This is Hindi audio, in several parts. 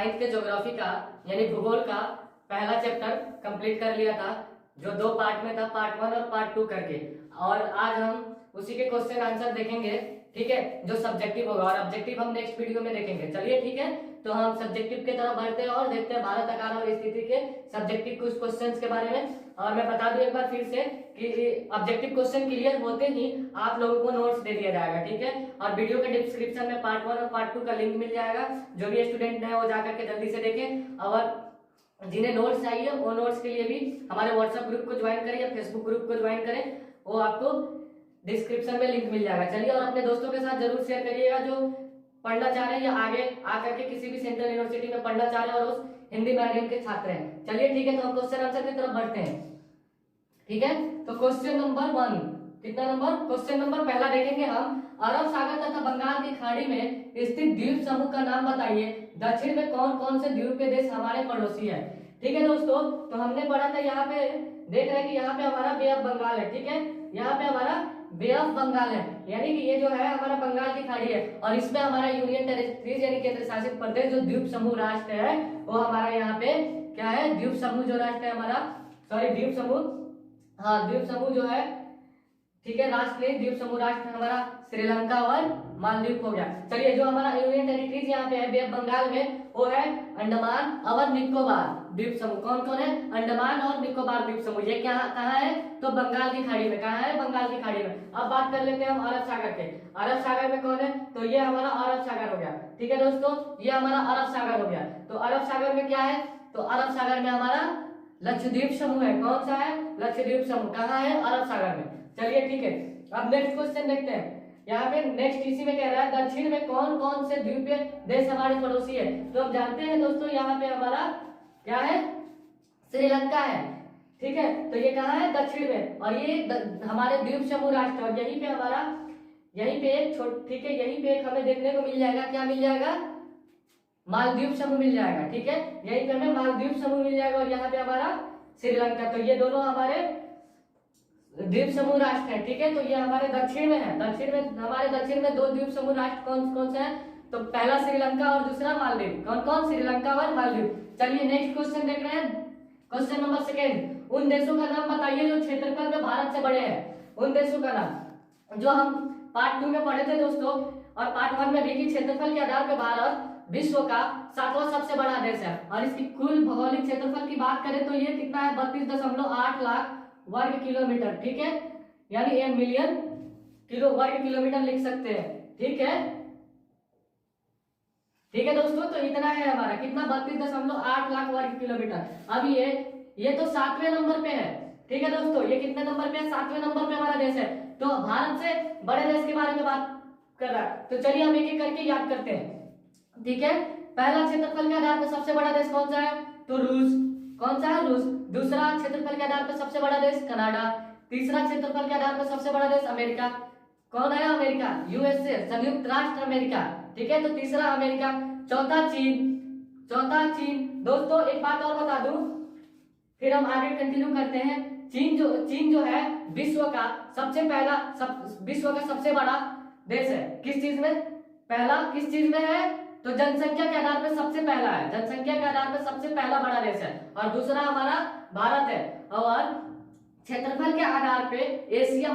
साइंस के ज्योग्राफी का यानी भूगोल का पहला चैप्टर कंप्लीट कर लिया था, जो 2 पार्ट में था, पार्ट 1 और पार्ट 2 करके। और आज हम उसी के क्वेश्चन आंसर देखेंगे, ठीक है, जो सब्जेक्टिव होगा, और ऑब्जेक्टिव हम नेक्स्ट वीडियो में देखेंगे। चलिए ठीक है, तो हम सब्जेक्टिव की तरफ बढ़ते हैं और देखते हैं भारत आकार और स्थिति के सब्जेक्टिव कुछ क्वेश्चंस के बारे में। और मैं बता दूं एक बार फिर से कि ऑब्जेक्टिव क्वेश्चन क्लियर होते ही आप लोगों को नोट्स दे दिया जाएगा, ठीक है। और वीडियो के डिस्क्रिप्शन में पार्ट 1 और पार्ट 2 का लिंक मिल जाएगा, जो भी स्टूडेंट है वो जाकर के जल्दी से देखें। और जिन्हें नोट्स चाहिए वो नोट्स के लिए भी हमारे व्हाट्सएप ग्रुप को ज्वाइन करें या फेसबुक ग्रुप को ज्वाइन करें, वो आपको डिस्क्रिप्शन में लिंक मिल जाएगा। चलिए, और अपने दोस्तों के साथ जरूर शेयर करिएगा जो पढ़ना चाह रहे हैं या आगे आकर के किसी भी सेंट्रल यूनिवर्सिटी में पढ़ना चाह रहे हैं और उस हिंदी मीडियम के छात्र हैं। चलिए ठीक है, तो हम क्वेश्चन आंसर की तरफ बढ़ते हैं, ठीक है। तो क्वेश्चन नंबर 1, कितना नंबर, क्वेश्चन नंबर पहला देखेंगे हम। अरब सागर तथा बंगाल की खाड़ी में स्थित द्वीप समूह का नाम बताइए। दक्षिण में कौन कौन से द्वीपीय देश हमारे पड़ोसी है। ठीक है दोस्तों, तो हमने पढ़ा था, यहाँ पे देख रहे हैं कि यहाँ पे हमारा बे ऑफ बंगाल है, ठीक है, यहाँ पे हमारा बे ऑफ बंगाल है, यानी कि ये जो है हमारा बंगाल की खाड़ी है, और इसमें हमारा यूनियन टेरिटरीज यानी केंद्र शासित प्रदेश जो द्वीप समूह राष्ट्र है वो हमारा यहाँ पे क्या है, द्वीप समूह जो राष्ट्र है हमारा, सॉरी द्वीप समूह, हाँ द्वीप समूह जो है, ठीक है, राष्ट्र नहीं, द्वीप समूह राष्ट्र हमारा श्रीलंका और मालदीव हो गया। चलिए, जो हमारा यूनियन टेरिटरीज यहाँ पे है बे ऑफ बंगाल में, वो है अंडमान और निकोबार द्वीप समूह। कौन कौन है, अंडमान और निकोबार द्वीप समूह। ये क्या कहाँ है, तो बंगाल की खाड़ी में। कहाँ है, बंगाल की खाड़ी में। अब बात कर लेते हैं हम अरब सागर के। अरब सागर में कौन है, तो ये हमारा अरब सागर हो गया, ठीक है दोस्तों, ये हमारा अरब सागर हो गया। तो अरब सागर में क्या है, तो अरब सागर में हमारा लक्षद्वीप समूह है। कौन सा है, लक्षद्वीप समूह। कहाँ है, अरब सागर में। चलिए ठीक है, अब नेक्स्ट क्वेश्चन देखते हैं। यहाँ पे नेक्स्ट इसी में कह रहा है दक्षिण में कौन कौन से द्वीपीय देश हमारे पड़ोसी है। तो हम जानते हैं दोस्तों, यहाँ पे हमारा क्या है, श्रीलंका है, ठीक है। तो ये कहाँ है, दक्षिण में, और ये हमारे द्वीप समूह राष्ट्र, और यहीं पे हमारा, यहीं पे एक ठीक है, यहीं पे एक हमें देखने को मिल जाएगा, क्या मिल जाएगा, मालदीव समूह मिल जाएगा, ठीक है, यहीं पे हमें मालदीव समूह मिल जाएगा, और यहाँ पे हमारा श्रीलंका। तो ये दोनों हमारे द्वीप समूह राष्ट्र है, ठीक है। तो ये हमारे दक्षिण में है, दक्षिण में हमारे दक्षिण में 2 द्वीप समूह राष्ट्र कौन कौन से हैं, तो पहला श्रीलंका और दूसरा मालदीव। कौन कौन, श्रीलंका और मालदीव। चलिए नेक्स्ट क्वेश्चन देख रहे हैं, क्वेश्चन नंबर 2। उन देशों का नाम बताइए जो क्षेत्रफल में भारत से बड़े हैं। उन देशों का नाम, जो हम पार्ट 2 में पढ़े थे दोस्तों, और पार्ट 1 में भी, कि क्षेत्रफल के आधार पर भारत विश्व का 7वां सबसे बड़ा देश है, और इसकी कुल भौगोलिक क्षेत्रफल की बात करें तो ये कितना है, 32.8 लाख वर्ग किलोमीटर, ठीक है, यानी 1 मिलियन वर्ग किलोमीटर लिख सकते हैं, ठीक है, ठीक है दोस्तों। तो इतना है हमारा, कितना, 32.8 लाख वर्ग किलोमीटर। अब ये तो 7वें नंबर पे है, ठीक है दोस्तों, ये कितने नंबर पे है, 7वें नंबर पे हमारा देश है। तो भारत से बड़े देश के बारे में बात कर रहा है, तो चलिए हम एक एक करके याद करते हैं, ठीक है। पहला क्षेत्रफल के आधार पर सबसे बड़ा देश कौन सा है, तो रूस। कौन सा है, रूस। दूसरा क्षेत्रफल के आधार पर सबसे बड़ा देश कनाडा। तीसरा क्षेत्रफल के आधार पर सबसे बड़ा देश अमेरिका। कौन है, अमेरिका, यूएसए, संयुक्त राष्ट्र अमेरिका, ठीक है, तो तीसरा अमेरिका। चौथा चीन, चौथा चीन। दोस्तों एक बात और बता दूं, फिर हम आगे कंटिन्यू करते हैं। चीन जो है विश्व का सबसे पहला विश्व का सबसे बड़ा देश है। किस चीज में, पहला किस चीज में है, तो जनसंख्या के आधार पर सबसे पहला है, जनसंख्या के आधार पर सबसे पहला बड़ा देश है, और दूसरा हमारा भारत है। और क्षेत्रफल के आधार पे एशिया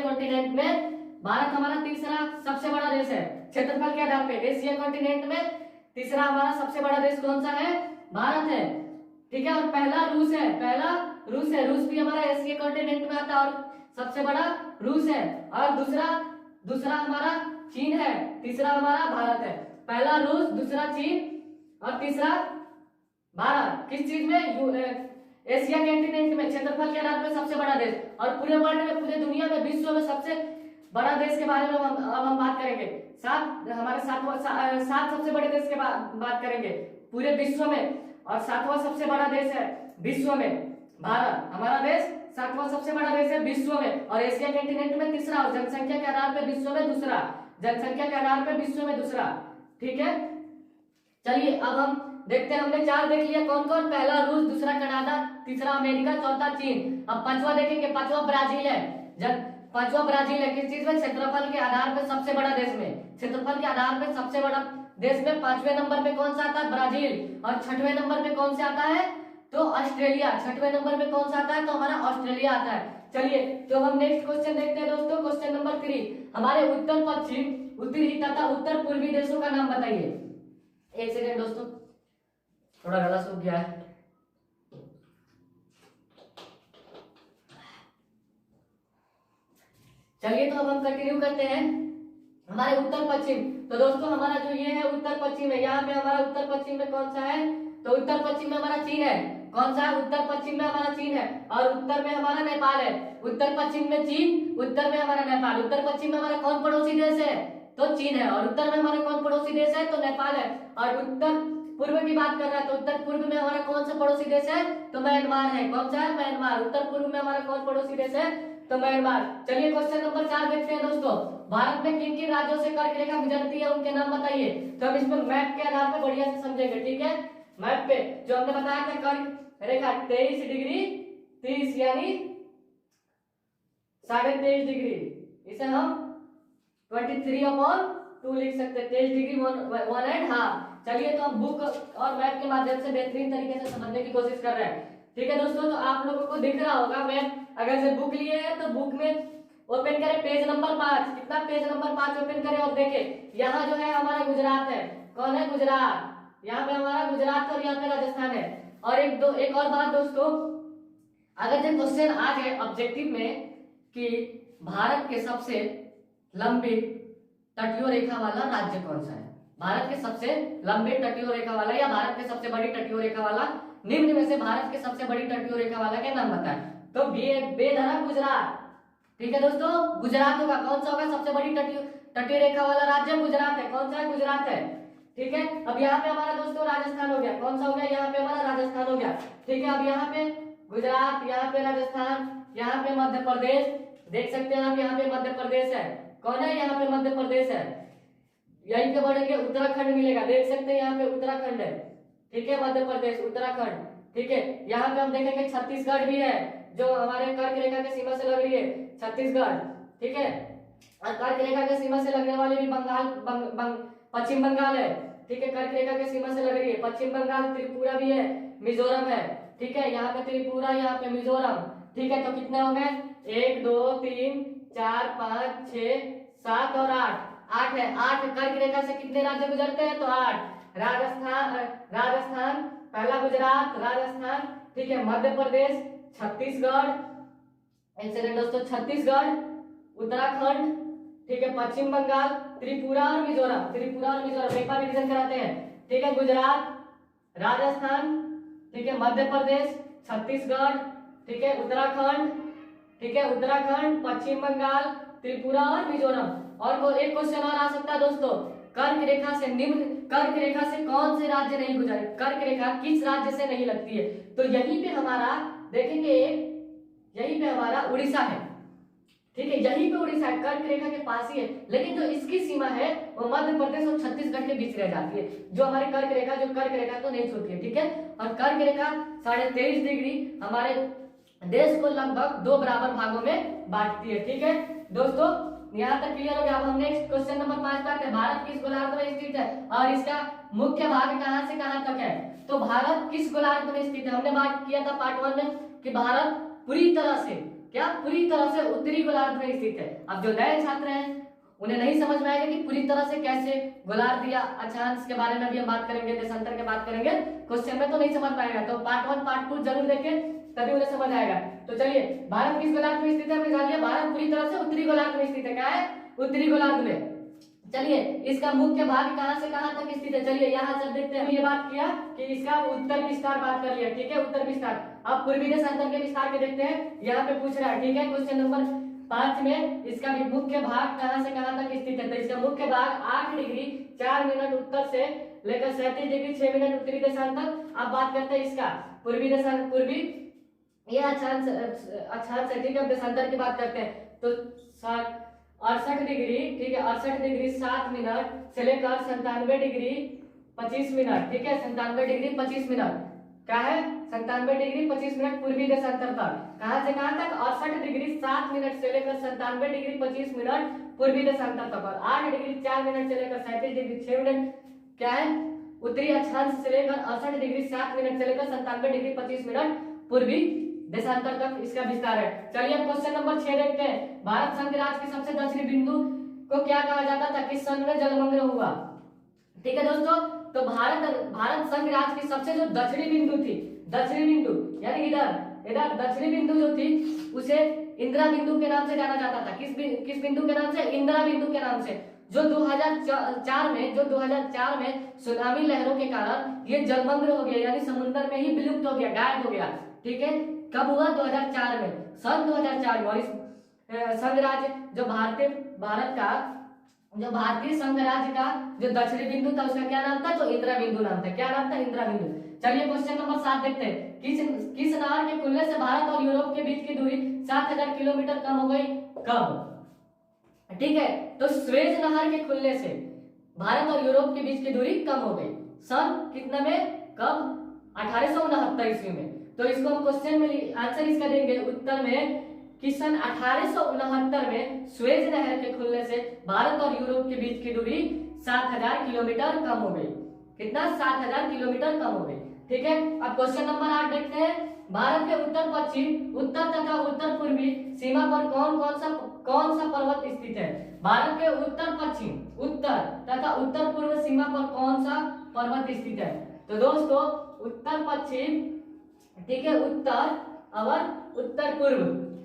कॉन्टिनेंट में भारत हमारा तीसरा सबसे बड़ा देश है। क्षेत्रफल के आधार पे एशिया कॉन्टिनेंट में तीसरा हमारा सबसे बड़ा देश कौन सा है, भारत है, ठीक है। और पहला रूस है, पहला रूस है, रूस भी हमारा एशिया कॉन्टिनेंट में आता है और सबसे बड़ा रूस है। और दूसरा हमारा चीन है, तीसरा हमारा भारत है। पहला रूस, दूसरा चीन और तीसरा भारत। किस चीज में, एशिया कॉन्टिनेंट में, क्षेत्रफल के आधार पर सबसे बड़ा देश। और पूरे वर्ल्ड में, पूरे दुनिया में, विश्व में सबसे बड़ा देश के बारे में अब हम बात करेंगे। सात सबसे बड़े देश के बात करेंगे पूरे विश्व में, और 7वां सबसे बड़ा देश है विश्व में भारत। हमारा देश 7वां सबसे बड़ा देश है विश्व में, और एशिया कॉन्टिनेंट में तीसरा, और जनसंख्या के आधार पर विश्व में दूसरा, जनसंख्या के आधार पर विश्व में दूसरा, ठीक है। चलिए अब हम देखते हैं, हमने 4 देख लिया, कौन कौन, पहला रूस, दूसरा कनाडा, तीसरा अमेरिका, चौथा चीन। अब 5वां देखेंगे, 5वां ब्राजील है। पांचवा ब्राजील है, किस चीज में, क्षेत्रफल के आधार पर सबसे बड़ा देश में, क्षेत्रफल के आधार पर सबसे बड़ा देश में 5वें नंबर पे कौन सा आता है? ब्राजील। और 6वें नंबर पे कौन सा आता है? तो ऑस्ट्रेलिया। 6वें नंबर पे कौन सा आता है? तो हमारा ऑस्ट्रेलिया आता है। चलिए तो हम नेक्स्ट क्वेश्चन देखते हैं दोस्तों। क्वेश्चन नंबर 3, हमारे उत्तर पश्चिम, उत्तरी तथा उत्तर पूर्वी देशों का नाम बताइए। एक सेकेंड दोस्तों, थोड़ा गला सूख गया है। चलिए तो अब हम कंटिन्यू करते हैं हमारे उत्तर पश्चिम। तो दोस्तों हमारा जो ये है उत्तर पश्चिम है, यहाँ पे हमारा उत्तर पश्चिम में कौन सा है? तो उत्तर पश्चिम में हमारा चीन है। कौन सा है? उत्तर पश्चिम में हमारा चीन है। और उत्तर में हमारा नेपाल है। उत्तर पश्चिम में चीन, उत्तर में हमारा नेपाल। उत्तर पश्चिम में हमारा कौन पड़ोसी देश है? तो चीन है। और उत्तर में हमारा कौन पड़ोसी देश है? तो नेपाल है। और उत्तर पूर्व की बात कर रहा है तो उत्तर पूर्व में हमारा कौन सा पड़ोसी देश है? तो म्यांमार है। कौन सा है? म्यांमार। उत्तर पूर्व में हमारा कौन पड़ोसी देश है? तो म्यांमार। चलिए क्वेश्चन नंबर 4 देखते हैं दोस्तों। भारत में किन किन राज्यों से कर्क रेखा गुजरती है, उनके नाम बताइए। तो हम इसमें मैप के आधार पर बढ़िया से समझेंगे, ठीक है। मैप पे जो हमने बताया था कर्क रेखा 23 डिग्री 30 यानी 23.5 डिग्री, इसे हम 23/2 लिख सकते हैं। 23 डिग्री 1.5। चलिए तो हम बुक और मैप के माध्यम से बेहतरीन तरीके से समझने की कोशिश कर रहे हैं, ठीक है दोस्तों। तो आप लोगों को दिख रहा होगा मैप। अगर से बुक लिए हैं तो बुक में ओपन करें पेज नंबर 5। कितना? पेज नंबर 5 ओपन करें और देखें यहाँ जो है हमारा गुजरात है। कौन है? गुजरात। यहाँ पे हमारा गुजरात और यहाँ पे राजस्थान है। और एक और बात दोस्तों, अगर जो क्वेश्चन आ जाए ऑब्जेक्टिव में कि भारत के सबसे लंबी तटीय रेखा वाला राज्य कौन सा है, भारत के सबसे लंबी तटीय रेखा वाला या भारत के सबसे बड़ी तटीय रेखा वाला, निम्न में से भारत के सबसे बड़ी तटीय रेखा वाला क्या नाम बताए? तो बेधरा गुजरात, ठीक है दोस्तों। गुजरात होगा। कौन सा होगा? सबसे बड़ी तटीय रेखा वाला राज्य गुजरात है। कौन सा है? गुजरात है, ठीक है। अब यहाँ पे हमारा दोस्तों राजस्थान हो गया। कौन सा हो गया? यहाँ पे हमारा राजस्थान हो गया, ठीक है। अब यहाँ पे गुजरात, यहाँ पे राजस्थान, यहाँ पे मध्य प्रदेश, देख सकते हैं आप यहाँ पे मध्य प्रदेश है। कौन है? यहाँ पे मध्य प्रदेश है। यहीं पे बढ़ेंगे उत्तराखंड मिलेगा, देख सकते हैं यहाँ पे उत्तराखंड है, ठीक है। मध्य प्रदेश, उत्तराखंड, ठीक है। यहाँ पे हम देखेंगे छत्तीसगढ़ भी है जो हमारे कर्क रेखा की सीमा से लग रही है, छत्तीसगढ़, ठीक है। और कर्क रेखा की सीमा से लगने वाली भी पश्चिम बंगाल है, ठीक है। कर्क रेखा की सीमा से लग रही है पश्चिम बंगाल, त्रिपुरा भी है, मिजोरम है, ठीक है। यहाँ पे त्रिपुरा, यहाँ पे मिजोरम, ठीक है। तो कितने हो गए? 1 2 3 4 5 6 7 और 8 है। 8 कर्क रेखा से कितने राज्य गुजरते हैं? तो 8। राजस्थान पहला, गुजरात, राजस्थान, ठीक है। मध्य प्रदेश, छत्तीसगढ़, एक सेकंड दोस्तों, छत्तीसगढ़, उत्तराखंड, ठीक है। पश्चिम बंगाल, त्रिपुरा और मिजोरम। एक बार रिवीजन कराते हैं, ठीक है। गुजरात, राजस्थान, ठीक है। मध्य प्रदेश, छत्तीसगढ़, ठीक है। उत्तराखंड, ठीक है। उत्तराखंड, पश्चिम बंगाल, त्रिपुरा और मिजोरम। और वो एक क्वेश्चन और आ सकता है दोस्तों, कर्क रेखा से निम्न, कर्क रेखा से कौन से राज्य नहीं गुजरे? कर्क रेखा किस राज्य से नहीं लगती है? तो यहीं पे हमारा देखेंगे, यहीं पे हमारा उड़ीसा है, ठीक है। यहीं पे उड़ीसा है, कर्क रेखा के पास ही है। लेकिन जो इसकी सीमा है वो मध्य प्रदेश और छत्तीसगढ़ के बीच रह जाती है, जो हमारी कर्क रेखा तो नहीं छूटती है, ठीक है। और कर्क रेखा 23.5 डिग्री हमारे देश को लगभग 2 बराबर भागों में बांटती है, ठीक है दोस्तों। यहाँ तक क्लियर हो गया। अब हम नेक्स्ट क्वेश्चन नंबर 5 पर आते हैं। भारत किस गोलार्ध में स्थित है और इसका मुख्य भाग कहां से कहां तक है? तो भारत किस गोलार्ध में स्थित है? हमने बात किया था पार्ट 1 में कि भारत पूरी तरह से उत्तरी गोलार्ध में स्थित है। अब जो नए छात्र हैं उन्हें नहीं समझ में आएगा कि पूरी तरह से कैसे गोलार्ध या अक्षांश के बारे में भी हम बात करेंगे, देशांतर की बात करेंगे, क्वेश्चन में तो नहीं समझ पाएगा। तो पार्ट 1 पार्ट 2 जरूर देखें, तभी उन्हें समझ आएगा। तो चलिए, भारत किस गोलार्ध में स्थित है? हमने जान लिया, भारत पूरी तरह से उत्तरी गोलार्ध में स्थित है। क्या है? उत्तरी गोलार्ध में। चलिए, इसका मुख्य भाग कहां से कहां तक स्थित है? चलिए यहाँ से देखते हैं। ये बात किया कि इसका उत्तर विस्तार बात कर लिया, ठीक है, उत्तर विस्तार। अब पूर्वी देशांतर के विस्तार के देखते हैं, यहाँ पे पूछ रहा है, ठीक है। क्वेश्चन नंबर 5 में इसका भी मुख्य भाग कहां से कहां तक स्थित है? तो इसका मुख्य भाग 8 डिग्री 4 मिनट उत्तर से लेकर 37 डिग्री 6 मिनट उत्तरी देशांतर। अब बात करते हैं इसका पूर्वी ये अक्षांश है, ठीक है। देशांतर की बात करते हैं तो 68 डिग्री, ठीक है, 68 डिग्री 7 मिनट से लेकर 97 डिग्री 25 मिनट, ठीक है। 97 डिग्री 25 मिनट क्या है? 97 डिग्री 25 मिनट पूर्वी देशांतर तक। कहां से कहां तक? 68 डिग्री 7 मिनट से लेकर 97 डिग्री 25 मिनट पूर्वी देशांतर तक। और 8 डिग्री 4 मिनट से लेकर 37 डिग्री 6 मिनट क्या है, उत्तरी अक्षांश से लेकर 68 डिग्री 7 मिनट से लेकर 97 डिग्री 25 मिनट पूर्वी देशांतर तक इसका विस्तार है। चलिए अब क्वेश्चन नंबर 6 देखते हैं। भारत संघ राज्य के सबसे दक्षिणी बिंदु को क्या कहा जाता था, किस सन में जलमग्न हुआ? ठीक है दोस्तों, तो भारत संघ राज्य की सबसे जो दक्षिणी बिंदु थी, दक्षिणी बिंदु यानी इधर दक्षिणी बिंदु जो थी उसे इंदिरा बिंदु के नाम से जाना जाता था। किस बिंदु के नाम से? इंदिरा बिंदु के नाम से। जो 2004 में सुनामी लहरों के कारण ये जलमग्न हो गया, यानी समुद्र में ही विलुप्त हो गया, गायब हो गया। ठीक है, कब हुआ? 2004 में, सन 2004 में। और इस संघ राज्य जो भारतीय संघ राज्य का जो दक्षिणी बिंदु था उसका क्या नाम था? जो इंदिरा बिंदु नाम था। क्या नाम था? इंदिरा बिंदु। चलिए क्वेश्चन नंबर 7 देखते हैं। किस नहर के खुलने से भारत और यूरोप के बीच की दूरी 7000 किलोमीटर कम हो गई? कब? ठीक है, तो स्वेज नहर के खुलने से भारत और यूरोप के बीच की दूरी कम हो गई। सन कितने में? कब? 1869 ईस्वी में। तो इसको हम क्वेश्चन में आंसर इसका देंगे उत्तर में कि सन 1869 में स्वेज नहर के खुलने से भारत और यूरोप के बीच की दूरी 7000 किलोमीटर कम हो गई। कितना? 7000 किलोमीटर कम हो गई। ठीक है, अब क्वेश्चन नंबर 8 देखते हैं। भारत के उत्तर पश्चिम, उत्तर तथा उत्तर पूर्वी सीमा पर कौन सा पर्वत स्थित है? भारत के उत्तर पश्चिम, उत्तर तथा उत्तर पूर्व सीमा पर कौन सा पर्वत स्थित है? तो दोस्तों उत्तर पश्चिम, ठीक है, उत्तर और उत्तर पूर्व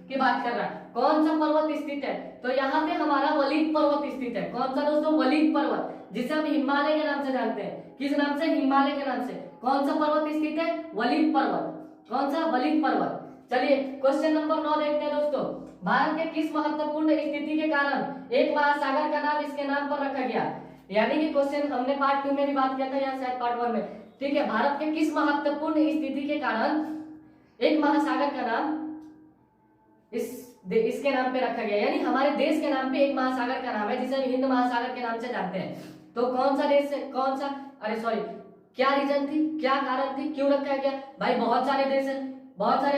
की बात कर रहा है। कौन सा पर्वत स्थित है? तो यहाँ पे हमारा वलित पर्वत स्थित है। कौन सा दोस्तों? वलित पर्वत, जिसे हम हिमालय के नाम से जानते हैं। किस नाम से? हिमालय के नाम से। कौन सा पर्वत स्थित है? वलित पर्वत। कौन सा? वलित पर्वत। चलिए क्वेश्चन नंबर 9 देखते हैं दोस्तों। भारत के किस महत्वपूर्ण स्थिति के कारण एक महासागर का नाम इसके नाम पर रखा गया? यानी कि क्वेश्चन हमने पार्ट 2 में भी बात किया था, या शायद पार्ट 1 में। ठीक है, भारत के किस महत्वपूर्ण स्थिति के कारण एक महासागर का नाम इसके नाम पे रखा गया? यानी हमारे देश के नाम पे एक महासागर का नाम है जिसे हम हिंद महासागर के नाम से जानते हैं। तो कौन सा देश है? कौन सा? अरे सॉरी, क्या रीजन थी, क्या कारण थी, क्यों रखा गया? भाई बहुत सारे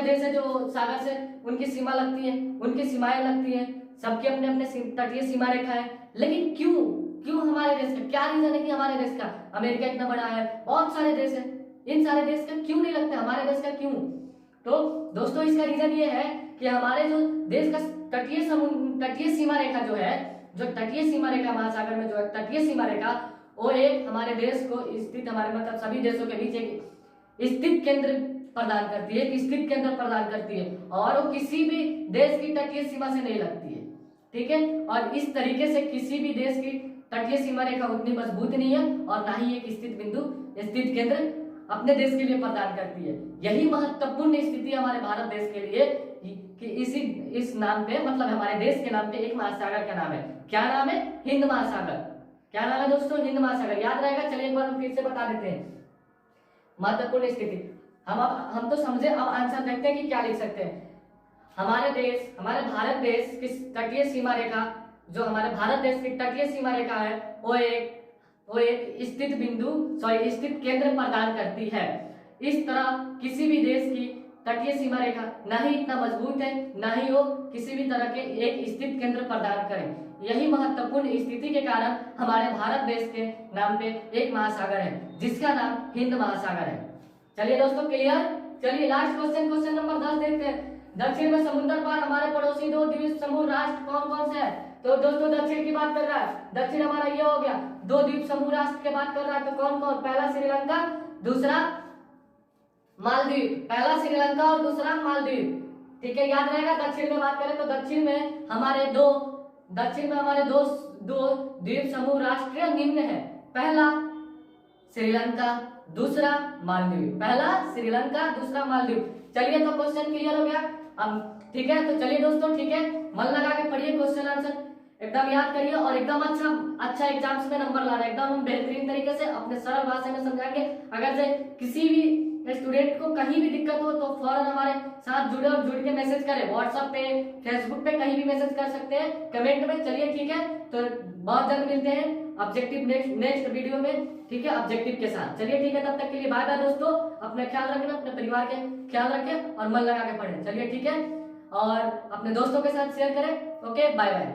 देश है जो सागर से उनकी सीमा लगती है, उनकी सीमाएं लगती हैं, सबके अपने अपने तटीय सीमा रेखा है। लेकिन क्यों हमारे देश का? क्या रीजन है कि हमारे देश का? अमेरिका इतना बड़ा है, बहुत सारे देश है, इन सारे देश का क्यों नहीं लगता, हमारे देश का क्यों? तो दोस्तों इसका रीजन ये है कि हमारे जो देश का तटीय सीमा रेखा जो है, जो तटीय सीमा रेखा महासागर में जो है तटीय सीमा रेखा, वो एक हमारे देश को स्थित, हमारे मतलब सभी देशों के बीच एक स्थित केंद्र प्रदान करती है, एक स्थित केंद्र प्रदान करती है, और वो किसी भी देश की तटीय सीमा से नहीं लगती है। ठीक है, और इस तरीके से किसी भी देश की तटीय सीमा रेखा उतनी मजबूत नहीं है, और ना ही एक स्थित केंद्र अपने देश के लिए प्रदान करती है। यही महत्वपूर्ण स्थिति हमारे भारत देश के लिए कि इस नाम पे, मतलब हमारे देश के नाम पे एक महासागर का नाम है। क्या नाम है? हिंद महासागर। क्या नाम है दोस्तों? हिंद महासागर। याद रहेगा? चलिए एक बार हम फिर से बता देते हैं महत्वपूर्ण स्थिति। हम तो समझे, अब आंसर देखते हैं कि क्या लिख सकते हैं। हमारे भारत देश की तटीय सीमा रेखा, जो हमारे भारत देश की तटीय सीमा रेखा है, वो एक स्थित केंद्र प्रदान करती है। इस तरह किसी भी देश की तटीय सीमा रेखा ना ही इतना मजबूत है, ना ही वो किसी भी तरह के एक स्थित केंद्र प्रदान करें। यही महत्वपूर्ण स्थिति के कारण हमारे भारत देश के नाम पे एक महासागर है जिसका नाम हिंद महासागर है। चलिए दोस्तों क्लियर। चलिए लास्ट क्वेश्चन नंबर 10 देखते हैं। दक्षिण में समुद्र पार हमारे पड़ोसी 2 द्वीप समूह राष्ट्र कौन कौन से है? तो दोस्तों दक्षिण की बात कर रहा है, दक्षिण हमारा ये हो गया। 2 द्वीप समूह राष्ट्र की बात कर रहा है, तो कौन कौन? पहला श्रीलंका, दूसरा मालदीव। पहला श्रीलंका और दूसरा मालदीव। ठीक है, याद रहेगा। दक्षिण में बात करें तो दक्षिण में हमारे दो द्वीप समूह राष्ट्र निम्न है। पहला श्रीलंका, दूसरा मालदीव। पहला श्रीलंका, दूसरा मालदीव। चलिए तो क्वेश्चन क्लियर हो गया अब। ठीक है, तो चलिए दोस्तों, ठीक है, मन लगा के पढ़िए, क्वेश्चन आंसर एकदम याद करिए, और एकदम अच्छा एग्जाम्स में नंबर लाना। एकदम हम बेहतरीन तरीके से अपने सरल भाषा में समझाएंगे। अगर से किसी भी स्टूडेंट को कहीं भी दिक्कत हो तो फौरन हमारे साथ जुड़े और जुड़ के मैसेज करें। व्हाट्सएप पे, फेसबुक पे कहीं भी मैसेज कर सकते हैं, कमेंट में। चलिए ठीक है, तो बहुत जल्द मिलते हैं ऑब्जेक्टिव नेक्स्ट वीडियो में। ठीक है, ऑब्जेक्टिव के साथ। चलिए ठीक है, तब तक के लिए बाय बाय दोस्तों। अपना ख्याल रखना, अपने परिवार के ख्याल रखें और मन लगा के पढ़ें। चलिए ठीक है, और अपने दोस्तों के साथ शेयर करें। Okay, bye bye.